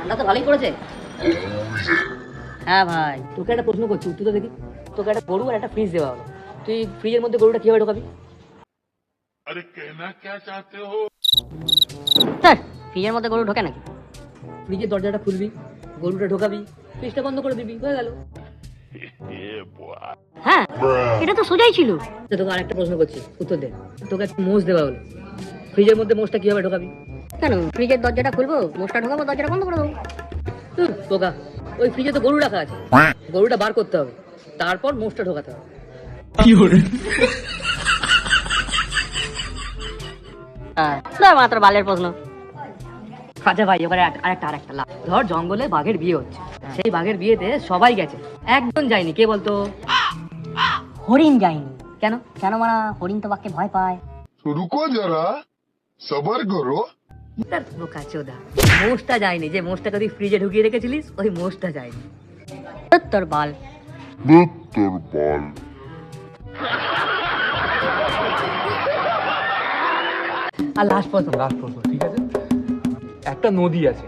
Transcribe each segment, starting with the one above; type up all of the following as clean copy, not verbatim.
ঠান্ডা তো ভালোই পড়েছে। হ্যাঁ ভাই, তোকে একটা প্রশ্ন করছি, উত্তর তো দেখি। তোকে একটা গরু আর একটা ফ্রিজ দেওয়া হলো, তুই ফ্রিজের মধ্যে গরুটা কিভাবে ঢোকাবি? अरे कहना क्या चाहते हो? স্যার, ফ্রিজের মধ্যে গরু ঢোকে নাকি? ফ্রিজের দরজাটা খুলবি, গরুটা ঢোকাবি, ফ্রিজটা বন্ধ করে দিবি, হয়ে গেল। হ্যাঁ, এটা তো সোজাই ছিল। তোকে আরেকটা প্রশ্ন করছি, উত্তর দে। তোকে একটা মোষ দেওয়া হলো, ফ্রিজের মধ্যে মোষটা কিভাবে ঢোকাবি? কেন, ফ্রিজের দরজাটা খুলবো, মোষটা ঢোকাবো, দরজাটা বন্ধ করে দেবো। তোকা, ওই ফ্রিজে তো গরু রাখা আছে, গরুটা বার করতে হবে, তারপর মোষটা ঢোকাতে হবে। মাত্র বালের প্রশ্ন। আচ্ছা ভাই, ওখানে আরেকটা লাভ। ধর জঙ্গলে বাঘের বিয়ে হচ্ছে, সেই বাঘের বিয়েতে সবাই গেছে, একজন যায়নি, কে বলতো? হরিণ যায়নি। কেন? কেন মারা, হরিণ তো বাঘকে ভয় পায়। तो रुको जरा, सबर करो। তার বোকাচোদা, মোষটা যায়নি, যে মোষটাকে তুই ফ্রিজে ঢুকিয়ে রেখেছিলিস, ওই মোষটা যায়নি। তোর বাল। আর লাস্ট প্রশ্ন, ঠিক আছে। একটা নদী আছে,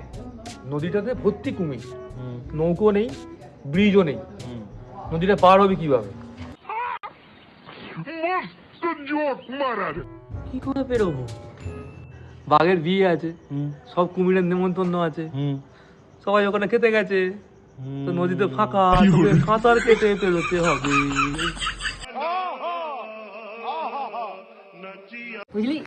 নদীটাতে ভর্তি কুমির, নৌকো নেই, ব্রিজও নেই, নদীটা পার হবে কিভাবে? কি করে পেরোবো? বাঘের বিয়ে আছে, সব কুমিরের নেমন্তন্ন আছে, সবাই ওখানে খেতে গেছে, তো নদীতে ফাঁকা, তোকে সাঁতার কেটে পেরোতে হবে। বুঝলি?